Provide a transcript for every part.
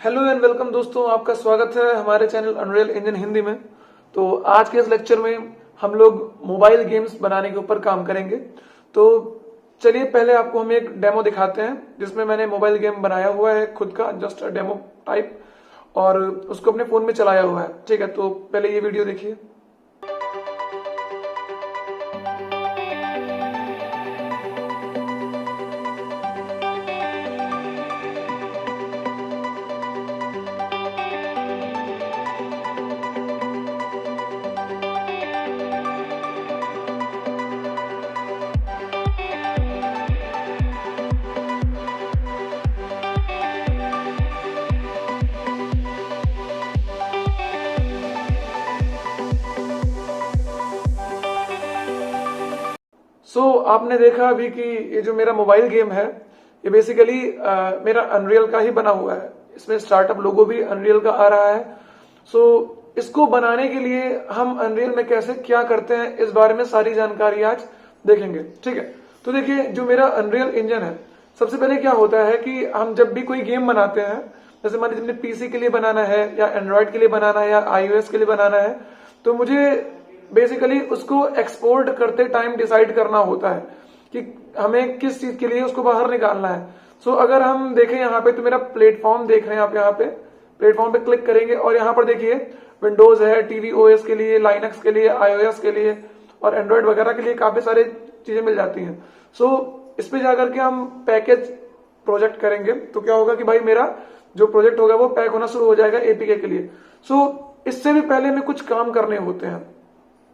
Hello and welcome दोस्तों, आपका स्वागत है हमारे चैनल अनरियल इंजन हिंदी में। तो आज के इस लेक्चर में हम लोग मोबाइल गेम्स बनाने के ऊपर काम करेंगे। तो चलिए पहले आपको हम एक डेमो दिखाते हैं जिसमें मैंने मोबाइल गेम बनाया हुआ है खुद का, जस्ट डेमो टाइप, और उसको अपने फोन में चलाया हुआ है। ठीक है, तो पहले ये वीडियो देखिए। आपने देखा अभी कि ये जो मेरा मोबाइल गेम है ये बेसिकली मेरा अनरियल का ही बना हुआ है। इसमें स्टार्टअप लोगो भी अनरियल का आ रहा है। इसको बनाने के लिए हम अनरियल में कैसे क्या करते हैं इस बारे में सारी जानकारी आज देखेंगे। ठीक है, तो देखिए जो मेरा अनरियल इंजन है, सबसे पहले क्या होता है कि हम जब भी कोई गेम बनाते हैं, जैसे मान लीजिए पीसी के लिए बनाना है या एंड्रॉइड के लिए बनाना है या iOS के लिए बनाना है, तो मुझे बेसिकली उसको एक्सपोर्ट करते टाइम डिसाइड करना होता है कि हमें किस चीज के लिए उसको बाहर निकालना है। अगर हम देखें यहाँ पे, तो मेरा प्लेटफॉर्म देख रहे हैं आप, यहाँ पे प्लेटफॉर्म पे क्लिक करेंगे और यहाँ पर देखिए विंडोज है, टीवी ओएस के लिए, लाइनक्स के लिए, iOS के लिए और एंड्रॉइड वगैरह के लिए काफी सारे चीजें मिल जाती हैं। इस पे जाकर के हम पैकेज प्रोजेक्ट करेंगे तो क्या होगा कि भाई मेरा जो प्रोजेक्ट होगा वो पैक होना शुरू हो जाएगा एपीके के लिए। इससे भी पहले हमें कुछ काम करने होते हैं,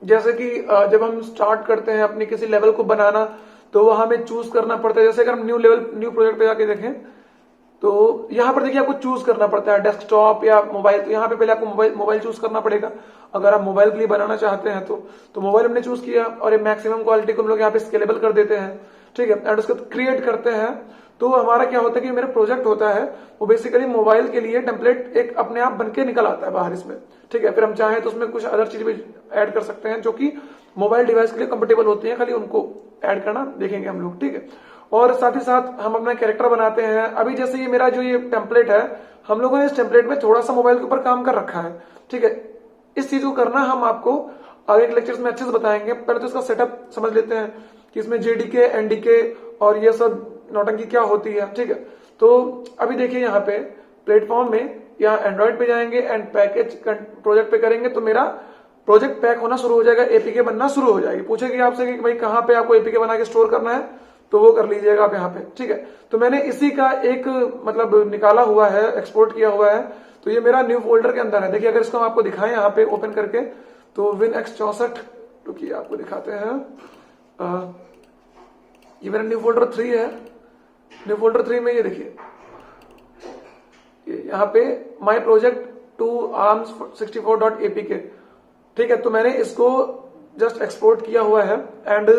जैसे कि जब हम स्टार्ट करते हैं अपनी किसी लेवल को बनाना तो वो हमें चूज करना पड़ता है। जैसे अगर हम न्यू प्रोजेक्ट पे जाके देखें तो यहाँ पर देखिए आपको चूज करना पड़ता है डेस्कटॉप या मोबाइल। तो यहाँ पे पहले आपको मोबाइल चूज करना पड़ेगा अगर आप मोबाइल के लिए बनाना चाहते हैं तो मोबाइल हमने चूज किया और ये मैक्सिमम क्वालिटी को हम लोग यहाँ पे स्केलेबल कर देते हैं। ठीक है, एंड उसको क्रिएट करते हैं तो हमारा क्या होता है कि मेरा प्रोजेक्ट होता है वो बेसिकली मोबाइल के लिए टेम्पलेट एक अपने आप बनके निकल आता है बाहर इसमें। ठीक है, फिर हम चाहें तो उसमें कुछ अदर चीज भी ऐड कर सकते हैं जो कि मोबाइल डिवाइस के लिए कंपेटेबल होती है, खाली उनको ऐड करना देखेंगे हम लोग। ठीक है, और साथ ही साथ हम अपना कैरेक्टर बनाते हैं। अभी जैसे ये मेरा जो ये टेम्पलेट है, हम लोगों ने इस टेम्पलेट में थोड़ा सा मोबाइल के ऊपर काम कर रखा है। ठीक है, इस चीज को करना हम आपको आगे के लेक्चर्स में अच्छे से बताएंगे। पहले तो इसका सेटअप समझ लेते हैं कि इसमें जेडीके, एनडीके और ये सब नौटंकी क्या होती है। ठीक है, तो अभी देखिए यहाँ पे प्लेटफॉर्म में यहाँ एंड्रॉइड पे जाएंगे एंड पैकेज प्रोजेक्ट पे करेंगे तो मेरा प्रोजेक्ट पैक होना शुरू हो जाएगा, एपीके बनना शुरू हो जाएगी। पूछेगी आपसे कि भाई कहाँ पे आपको एपीके बना के स्टोर करना है, तो वो कर लीजिएगा आप यहाँ पे। ठीक है, तो मैंने इसी का एक मतलब निकाला हुआ है, एक्सपोर्ट किया हुआ है। तो ये मेरा न्यू फोल्डर के अंदर है। देखिए अगर इसको हम आपको दिखाएं यहाँ पे ओपन करके तो WinX64 रुकिए आपको दिखाते हैं। ये मेरा न्यू फोल्डर 3 है। न्यू फोल्डर 3 में ये देखिए यहाँ पे माई प्रोजेक्ट टू arms64.apk। ठीक है, तो मैंने इसको जस्ट एक्सपोर्ट किया हुआ है। एंड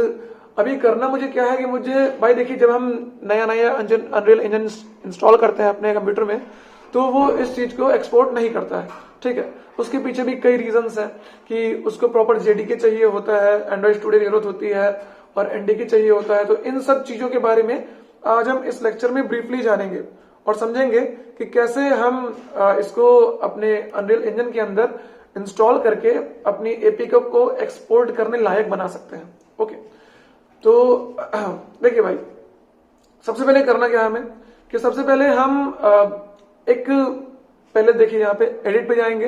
अभी करना मुझे क्या है कि मुझे भाई देखिए जब हम नया अनरियल इंजन इंस्टॉल करते हैं अपने कंप्यूटर में तो वो इस चीज को एक्सपोर्ट नहीं करता है। ठीक है, उसके पीछे भी कई रीजंस हैं कि उसको प्रॉपर जेडीके चाहिए होता है, एंड्रॉइड स्टूडियो की जरूरत होती है और एनडीके चाहिए होता है। तो इन सब चीजों के बारे में आज हम इस लेक्चर में ब्रीफली जानेंगे और समझेंगे कि कैसे हम इसको अपने अनरियल इंजन के अंदर इंस्टॉल करके अपनी एपीके को एक्सपोर्ट करने लायक बना सकते हैं। ओके, तो देखिए भाई सबसे पहले करना क्या है हमें कि सबसे पहले हम पहले देखिए यहाँ पे एडिट पे जाएंगे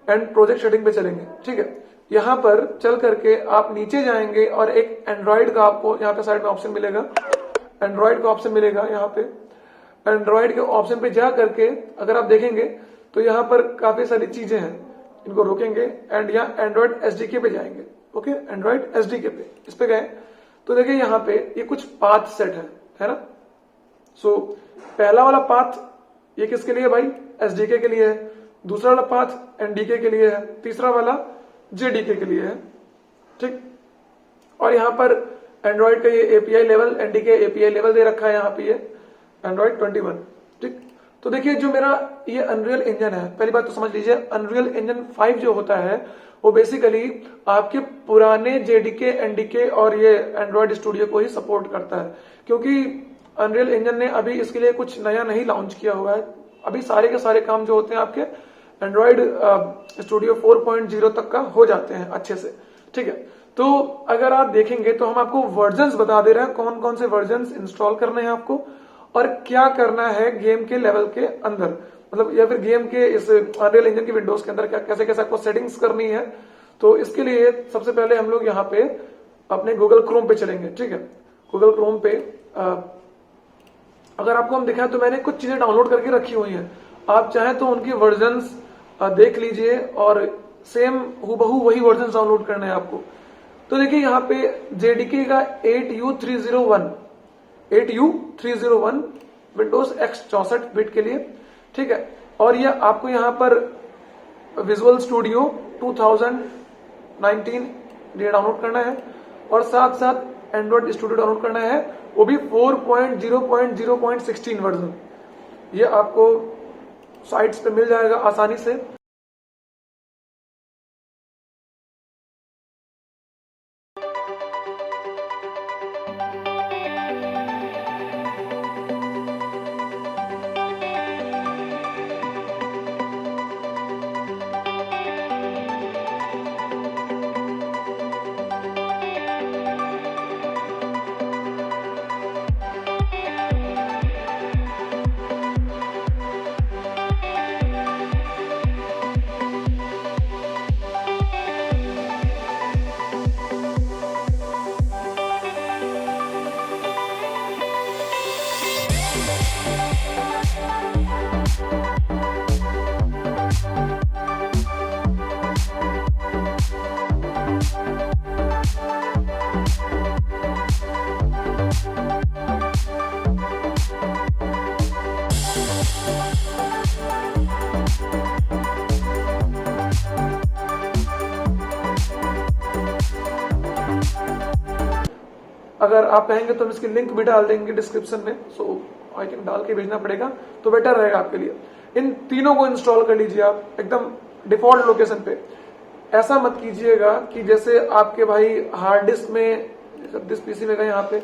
एंड प्रोजेक्ट सेटिंग पे चलेंगे। ठीक है, यहाँ पर चल करके आप नीचे जाएंगे और एक एंड्रॉइड का आपको यहाँ पे साइड में ऑप्शन मिलेगा, एंड्रॉइड का ऑप्शन मिलेगा। यहाँ पे एंड्रॉइड के ऑप्शन पे जा करके अगर आप देखेंगे तो यहाँ पर काफी सारी चीजें हैं, इनको रोकेंगे एंड यहाँ एंड्रॉइड एसडीके पे जाएंगे। ओके, एंड्रॉइड एसडीके पे इस पे गए तो देखिए यहाँ पे ये कुछ पाथ सेट है ना। पहला वाला पाथ ये किसके लिए भाई, एसडीके के लिए है। दूसरा वाला पाथ एनडीके के लिए है। तीसरा वाला जेडीके के लिए है। ठीक, और यहाँ पर एंड्रॉइड का ये एपीआई लेवल, एनडीके एपीआई लेवल दे रखा है यहाँ पे ये एंड्रॉइड 21। ठीक, तो देखिए जो मेरा ये अनरियल इंजन है, पहली बात तो समझ लीजिए अनरियल इंजन 5 जो होता है वो बेसिकली आपके पुराने जेडीके, एनडीके और ये एंड्रॉइड स्टूडियो को ही सपोर्ट करता है, क्योंकि अनरियल इंजन ने अभी इसके लिए कुछ नया नहीं लॉन्च किया हुआ है। अभी सारे के सारे काम जो होते हैं आपके एंड्रॉइड स्टूडियो 4.0 तक का हो जाते हैं अच्छे से, ठीक है। तो अगर आप देखेंगे तो हम आपको वर्जन्स बता दे रहे हैं, कौन कौन से वर्जन्स इंस्टॉल करने हैं आपको और क्या करना है गेम के लेवल के अंदर, मतलब या फिर गेम के इस अनरियल इंजन की विंडोज के अंदर क्या कैसे कैसे आपको सेटिंग्स करनी है। तो इसके लिए सबसे पहले हम लोग यहाँ पे अपने गूगल क्रोम पे चलेंगे, ठीक है। गूगल क्रोम पे अगर आपको हम दिखाएं तो मैंने कुछ चीजें डाउनलोड करके रखी हुई हैं, आप चाहें तो उनकी वर्जन्स देख लीजिए और सेम हूबहू वही वर्जन डाउनलोड करना है आपको। तो देखिए यहाँ पे जेडीके का 8U301 विंडोज X 64 बिट के लिए, ठीक है। और ये आपको यहाँ पर विजुअल स्टूडियो 2019 ये डाउनलोड करना है और साथ साथ एंड्रॉइड स्टूडियो डाउनलोड करना है, वो भी 4.0.0.16 वर्जन। ये आपको साइट्स पे मिल जाएगा आसानी से। अगर आप कहेंगे तो हम इसकी लिंक भी डाल देंगे डिस्क्रिप्शन में, सो आई थिंक डाल के भेजना पड़ेगा तो बेटर रहेगा आपके लिए। इन तीनों को इंस्टॉल कर लीजिए आप एकदम डिफॉल्ट लोकेशन पे। ऐसा मत कीजिएगा कि जैसे आपके भाई हार्ड डिस्क में जिस पीसी में गए यहाँ पे,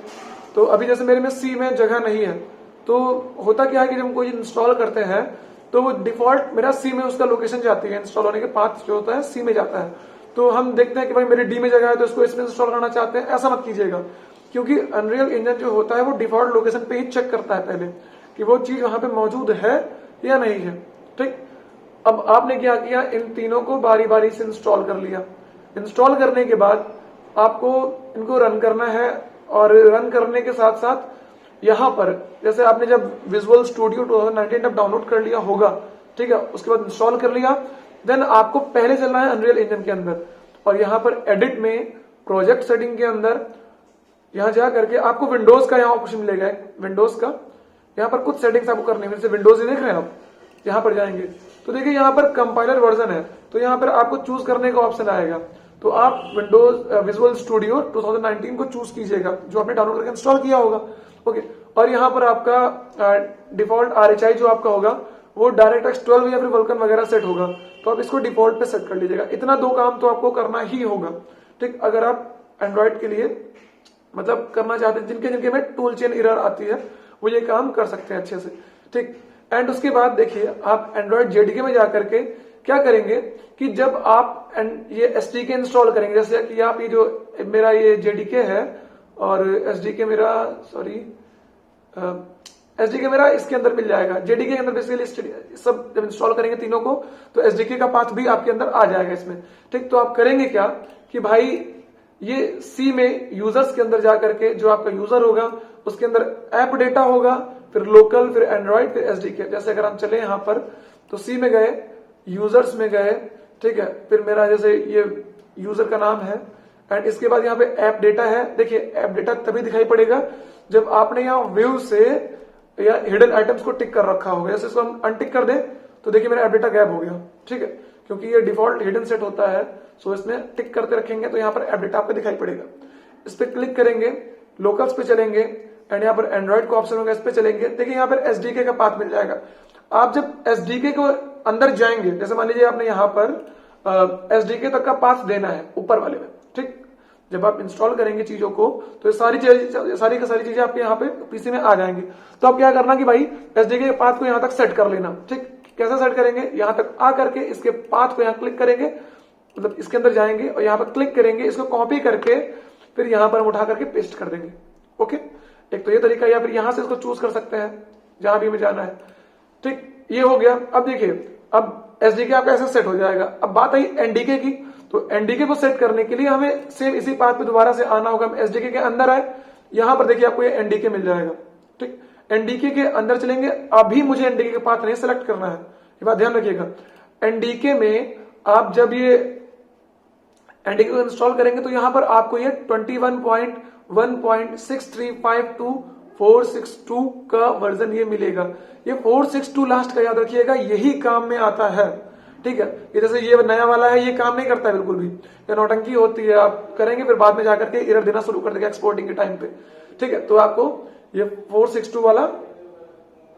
तो अभी जैसे मेरे में सी में जगह नहीं है, तो होता क्या है कि जब हम कोई इंस्टॉल करते हैं तो वो डिफॉल्ट मेरा सी में उसका लोकेशन जाती है, इंस्टॉल होने के पाथ जो होता है सी में जाता है। तो हम देखते हैं कि भाई मेरे डी में जगह है तो इसको इसमें इंस्टॉल करना चाहते हैं, ऐसा मत कीजिएगा, क्योंकि अनरियल इंजन जो होता है वो डिफॉल्ट लोकेशन पे ही चेक करता है पहले कि वो चीज वहां पे मौजूद है या नहीं है, ठीक। अब आपने क्या किया, इन तीनों को बारी बारी से इंस्टॉल कर लिया। इंस्टॉल करने के बाद आपको इनको रन करना है और रन करने के साथ साथ यहाँ पर जैसे आपने जब विजुअल स्टूडियो 2019 जब डाउनलोड कर लिया होगा, ठीक है, उसके बाद इंस्टॉल कर लिया, देन आपको पहले चलना है अनरियल इंजन के अंदर और यहाँ पर एडिट में प्रोजेक्ट सेटिंग के अंदर यहाँ जा करके आपको विंडोज का यहाँ ऑप्शन मिलेगा, विंडोज का यहाँ पर कुछ सेटिंग्स आपको करनी है। जैसे विंडोज ही देख रहे हैं आप, यहाँ पर जाएंगे तो देखिए यहाँ पर कंपाइलर वर्जन है, तो यहाँ पर आपको चूज करने का ऑप्शन आएगा, तो आप विंडोज विजुअल स्टूडियो 2019 को चूज कीजिएगा जो आपने डाउनलोड करके इंस्टॉल किया होगा, ओके। और यहाँ पर आपका डिफॉल्ट RHI जो आपका होगा वो डायरेक्ट 12 या फिर वल्कन वगैरह सेट होगा, तो आप इसको डिफॉल्ट पे सेट कर लीजिएगा। इतना दो काम तो आपको करना ही होगा, ठीक। अगर आप एंड्रॉइड के लिए मतलब करना चाहते हैं, जिनके जिनके में टूल चेन एरर आती है वो ये काम कर सकते हैं अच्छे से, ठीक। एंड उसके बाद देखिए आप एंड्रॉइड JDK में जाकर के क्या करेंगे कि जब आप ये SDK इंस्टॉल करेंगे, जैसे कि आप ये जो मेरा ये JDK है और SDK मेरा SDK मेरा इसके अंदर मिल जाएगा। JDK के अंदर बेसिकली सब जब इंस्टॉल करेंगे तीनों को तो SDK का पाथ भी आपके अंदर आ जाएगा इसमें, ठीक। तो आप करेंगे क्या कि भाई ये सी में यूजर्स के अंदर जाकर के जो आपका यूजर होगा उसके अंदर ऐप डेटा होगा, फिर लोकल, फिर एंड्रॉइड, फिर SDK। जैसे अगर हम चले यहाँ पर तो सी में गए, यूजर्स में गए, ठीक है, फिर मेरा जैसे ये यूजर का नाम है एंड इसके बाद यहाँ पे ऐप डेटा है। देखिए ऐप डेटा तभी दिखाई पड़ेगा जब आपने यहाँ व्यू से या हिडन आइटम्स को टिक कर रखा होगा। जैसे इसको हम अनटिक कर दें तो देखिए मेरा ऐप डेटा गायब हो गया, ठीक है, क्योंकि ये डिफॉल्ट हिडन सेट होता है। सो इसमें टिक करते रखेंगे तो यहाँ पर ऐप डेटा आपको दिखाई पड़ेगा। इस पर क्लिक करेंगे, लोकल्स पे चलेंगे एंड यहाँ पर एंड्रॉइड का ऑप्शन होगा, इस पे चलेंगे। देखिए यहाँ पर SDK का पाथ मिल जाएगा। आप जब SDK को अंदर जाएंगे, जैसे मान लीजिए आपने यहाँ पर SDK तक का पाथ देना है ऊपर वाले में, ठीक, जब आप इंस्टॉल करेंगे चीजों को तो ये सारी की सारी चीजें आपके यहाँ पे पीसी में आ जाएंगी। तो अब क्या करना कि भाई एसडीके के पाथ को यहाँ तक सेट कर लेना। ठीक, कैसे सेट करेंगे, यहाँ तक आ करके इसके पाथ को यहाँ क्लिक करेंगे, मतलब इसके अंदर जाएंगे और यहाँ पर क्लिक करेंगे, इसको कॉपी करके फिर यहाँ पर हम उठा करके पेस्ट कर देंगे। ओके, एक तो ये तरीका, या फिर यहां से इसको चूज कर सकते हैं जहां भी हमें जाना है। ठीक, ये हो गया। अब देखिए, अब एसडीके आपका ऐसे सेट हो जाएगा। अब बात आई एनडीके की, तो एनडीके को सेट करने के लिए हमें सेम इसी पाथ पे दोबारा से आना होगा। हम एसडीके के अंदर आए, यहां पर देखिए आपको ये एनडीके मिल जाएगा। ठीक, एनडीके के अंदर चलेंगे। अभी मुझे एनडीके का पाथ नहीं सिलेक्ट करना है, ये बात ध्यान रखिएगा। एनडीके में आप जब ये एनडीके को इंस्टॉल करेंगे तो यहां पर आपको ये 21.1.6352462 का वर्जन ये मिलेगा। ये 462 लास्ट का याद रखिएगा, यही काम में आता है। ठीक है, ये जैसे ये नया वाला है, ये काम नहीं करता है बिल्कुल भी, ये नौटंकी होती है। आप करेंगे फिर बाद में जाकर के एरर देना शुरू कर देगा एक्सपोर्टिंग के टाइम पे। ठीक है, तो आपको ये 462 वाला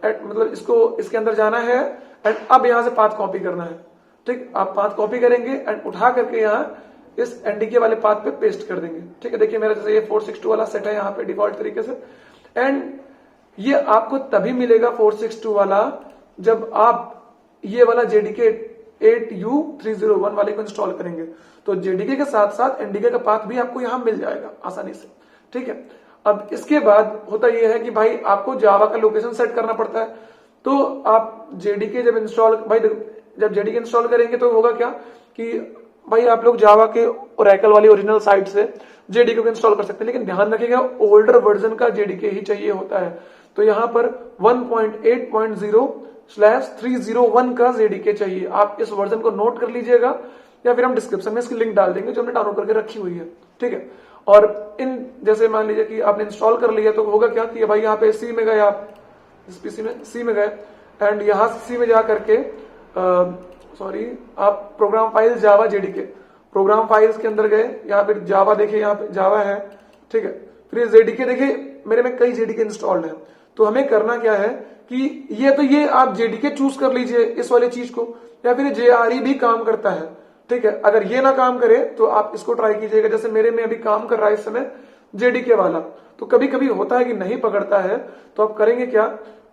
मतलब इसको इसके अंदर जाना है एंड अब यहां से पाथ कॉपी करना है। ठीक, आप पाथ कॉपी करेंगे एंड उठा करके यहाँ इस एनडीके वाले पाथ पे पेस्ट कर देंगे। ठीक है, देखिए मेरा जैसे ये 462 वाला सेट है यहाँ पे डिफॉल्ट तरीके से, एंड ये आपको तभी मिलेगा 462 वाला जब आप ये वाला जेडीके 8U301 वाले को इंस्टॉल करेंगे। तो जेडीके के साथ साथ एनडीके का पाथ भी आपको यहां मिल जाएगा आसानी से। ठीक है, अब इसके बाद होता यह है कि भाई आपको जावा का लोकेशन सेट करना पड़ता है। तो आप जेडीके जब इंस्टॉल जब जेडीके इंस्टॉल करेंगे तो होगा क्या कि भाई आप लोग जावा के ओरेकल वाली ओरिजिनल साइट से जेडीके को इंस्टॉल कर सकते हैं, लेकिन ध्यान रखिएगा ओल्डर वर्जन का जेडीके ही चाहिए होता है। तो यहां पर 1.8.0/301 का जेडीके चाहिए। आप इस वर्जन को नोट कर लीजिएगा या फिर हम डिस्क्रिप्शन में इसकी लिंक डाल देंगे जो हमने डाउनलोड करके रखी हुई है। ठीक है, और इन जैसे मान लीजिए कि आपने इंस्टॉल कर लिया तो होगा क्या कि भाई यहाँ पे सी में गए, आप इस पीसी में सी में गए एंड यहां से सी में जा करके आप प्रोग्राम फाइल्स जावा जेडीके प्रोग्राम फाइल्स के अंदर गए, यहाँ पे जावा देखिए, यहाँ पे जावा है। ठीक है, फिर जेडीके देखिए मेरे में कई जेडीके इंस्टॉल्ड है। तो हमें करना क्या है कि ये आप जेडीके चूज कर लीजिए इस वाली चीज को, या फिर जेआरई भी काम करता है। ठीक है, अगर ये ना काम करे तो आप इसको ट्राई कीजिएगा। जैसे मेरे में अभी काम कर रहा है इस समय जेडीके वाला, तो कभी कभी होता है कि नहीं पकड़ता है। तो आप करेंगे क्या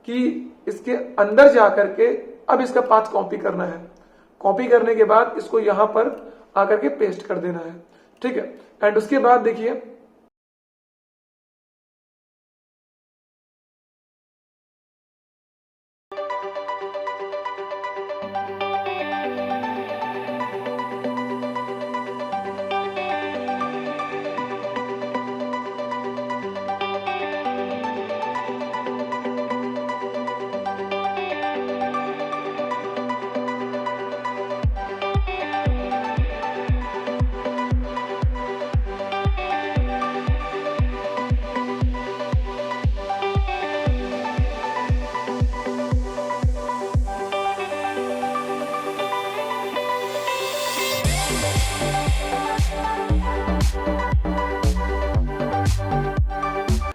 कि इसके अंदर जाकर के अब इसका पाथ कॉपी करना है। कॉपी करने के बाद इसको यहां पर आकर के पेस्ट कर देना है। ठीक है, एंड उसके बाद देखिए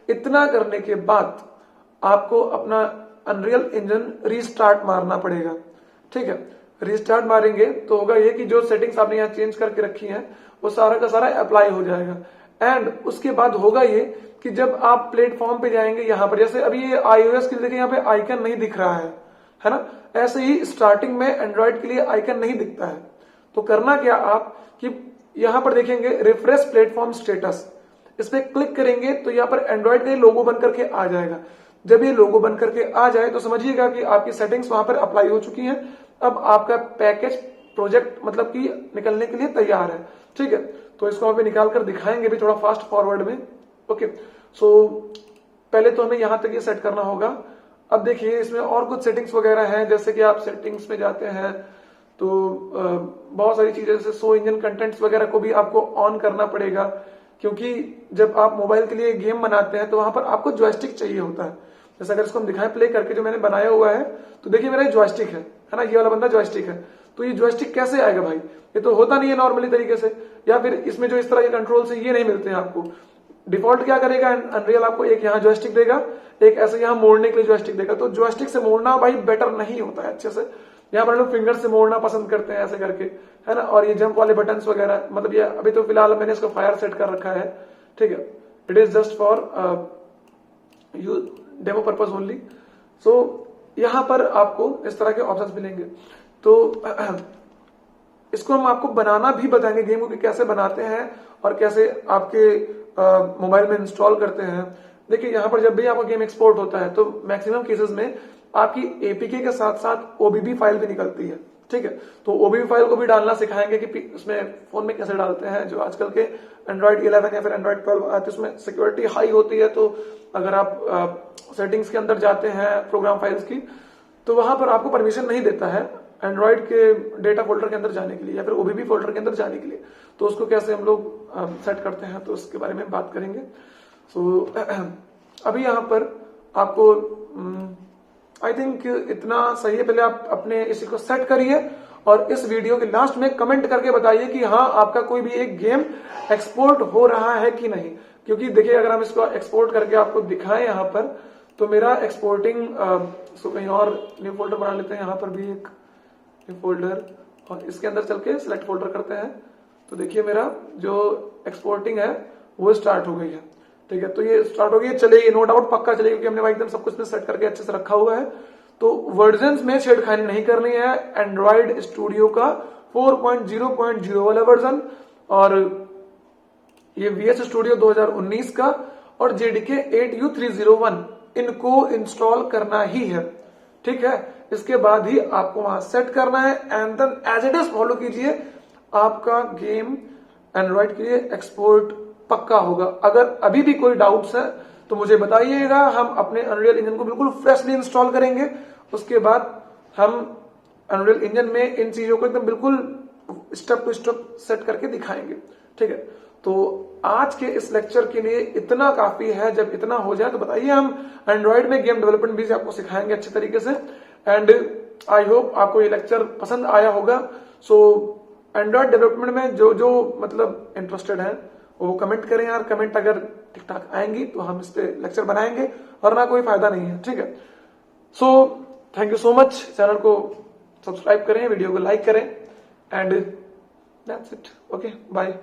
इतना करने के बाद आपको अपना अनरियल इंजन रीस्टार्ट मारना पड़ेगा। ठीक है, रीस्टार्ट मारेंगे तो होगा ये कि जो सेटिंग्स आपने यहाँ चेंज करके रखी हैं वो सारा का सारा अप्लाई हो जाएगा। एंड उसके बाद होगा ये कि जब आप प्लेटफॉर्म पे जाएंगे, यहाँ पर जैसे अभी ये iOS के लिए देखिए यहाँ पे आइकन नहीं दिख रहा है ना, ऐसे ही स्टार्टिंग में एंड्रॉइड के लिए आइकन नहीं दिखता है। तो करना क्या आप कि यहाँ पर देखेंगे रिफ्रेश प्लेटफॉर्म स्टेटस, इस पे क्लिक करेंगे तो यहाँ पर एंड्रॉइड का लोगो बन करके आ जाएगा। जब ये लोगो बन करके आ जाए तो समझिएगा कि आपकी सेटिंग्स वहां पर अप्लाई हो चुकी हैं। अब आपका पैकेज प्रोजेक्ट मतलब कि निकलने के लिए तैयार है। ठीक है, तो इसको वहां पे निकाल कर दिखाएंगे भी थोड़ा फास्ट फॉरवर्ड में। ओके, सो पहले तो हमें यहां तक ये सेट करना होगा। अब देखिए इसमें और कुछ सेटिंग्स वगैरह हैं, जैसे कि आप सेटिंग्स में जाते हैं तो बहुत सारी चीजें जैसे शो इंजन कंटेंट्स वगैरह को भी आपको ऑन करना पड़ेगा, क्योंकि जब आप मोबाइल के लिए गेम बनाते हैं तो वहां पर आपको जॉयस्टिक चाहिए होता है। जैसे अगर इसको हम दिखाएं प्ले करके, जो मैंने बनाया हुआ है, तो देखिए मेरा जॉयस्टिक है ना, ये वाला बंदा जॉयस्टिक है। तो ये जॉयस्टिक कैसे आएगा भाई, ये तो होता नहीं है नॉर्मली तरीके से, या फिर इसमें जो इस तरह के कंट्रोल्स है ये नहीं मिलते हैं आपको। डिफॉल्ट क्या करेगा अनरियल, आपको एक यहाँ जॉयस्टिक देगा, एक ऐसे यहाँ मोड़ने के लिए जॉयस्टिक देगा। तो जॉयस्टिक से मोड़ना भाई बेटर नहीं होता है अच्छे से, यहाँ पर लोग फिंगर से मोड़ना पसंद करते हैं ऐसे करके, है ना। और ये जंप वाले बटन्स वगैरह, मतलब ये अभी तो फिलहाल मैंने इसको फायर सेट कर रखा है, ठीक है। It is just for you demo purpose only. So यहाँ पर आपको इस तरह के ऑप्शंस मिलेंगे। तो इसको हम आपको बनाना भी बताएंगे गेम को कि कैसे बनाते हैं और कैसे आपके मोबाइल में इंस्टॉल करते हैं। देखिए यहाँ पर जब भी आपका गेम एक्सपोर्ट होता है तो मैक्सिमम केसेस में आपकी एपीके के साथ साथ ओबीबी फाइल भी निकलती है, ठीक है। तो ओबीबी फाइल को भी डालना सिखाएंगे कि उसमें फोन में कैसे डालते हैं। जो आजकल के एंड्रॉइड 11 या फिर एंड्रॉइड 12 आते हैं उसमें सिक्योरिटी हाई होती है, तो अगर आप सेटिंग्स के अंदर जाते हैं प्रोग्राम फाइल्स की, तो वहां पर आपको परमिशन नहीं देता है एंड्रॉइड के डेटा फोल्डर के अंदर जाने के लिए या फिर ओबीबी फोल्डर के अंदर जाने के लिए। तो उसको कैसे हम लोग सेट करते हैं तो उसके बारे में बात करेंगे। सो अभी यहाँ पर आपको आई थिंक इतना सही है। पहले आप अपने इसी को सेट करिए और इस वीडियो के लास्ट में कमेंट करके बताइए कि हाँ आपका कोई भी एक गेम एक्सपोर्ट हो रहा है कि नहीं। क्योंकि देखिए अगर हम इसको एक्सपोर्ट करके आपको दिखाएं यहाँ पर, तो मेरा एक्सपोर्टिंग कहीं और न्यू फोल्डर बना लेते हैं। यहाँ पर भी एक न्यू फोल्डर और इसके अंदर चल के सिलेक्ट फोल्डर करते हैं, तो देखिए मेरा जो एक्सपोर्टिंग है वो स्टार्ट हो गई है, ठीक है। तो ये स्टार्ट हो गई, चलेगी नो डाउट, पक्का चलेगी क्योंकि हमने भाई एकदम सब कुछ सेट करके अच्छे से रखा हुआ है। तो वर्जन्स में छेड़खानी नहीं करनी है। एंड्रॉइड स्टूडियो का 4.0.0 वाला वर्जन और ये VS स्टूडियो 2019 का और JDK 8U301 इनको इंस्टॉल करना ही है, ठीक है। इसके बाद ही आपको वहां सेट करना है and then as it is follow कीजिए, आपका गेम एंड्रॉइड के लिए एक्सपोर्ट पक्का होगा। अगर अभी भी कोई डाउट्स है तो मुझे बताइएगा, हम अपने अनरियल इंजन को बिल्कुल फ्रेशली इंस्टॉल करेंगे। उसके बाद हम अनरियल इंजन में इन चीजों को एकदम बिल्कुल स्टेप टू स्टेप सेट करके दिखाएंगे, ठीक है। तो आज के इस लेक्चर के लिए इतना काफी है। जब इतना हो जाए तो बताइए, हम एंड्रॉइड में गेम डेवलपमेंट भी आपको सिखाएंगे अच्छे तरीके से। एंड आई होप आपको ये लेक्चर पसंद आया होगा। सो एंड्रॉइड डेवलपमेंट में जो जो मतलब इंटरेस्टेड है वो कमेंट करें यार। कमेंट अगर ठीक ठाक आएंगी तो हम इस पे लेक्चर बनाएंगे, वरना कोई फायदा नहीं है, ठीक है। So thank you so much. Channel को सब्सक्राइब करें, वीडियो को लाइक करें and that's it. Okay, bye.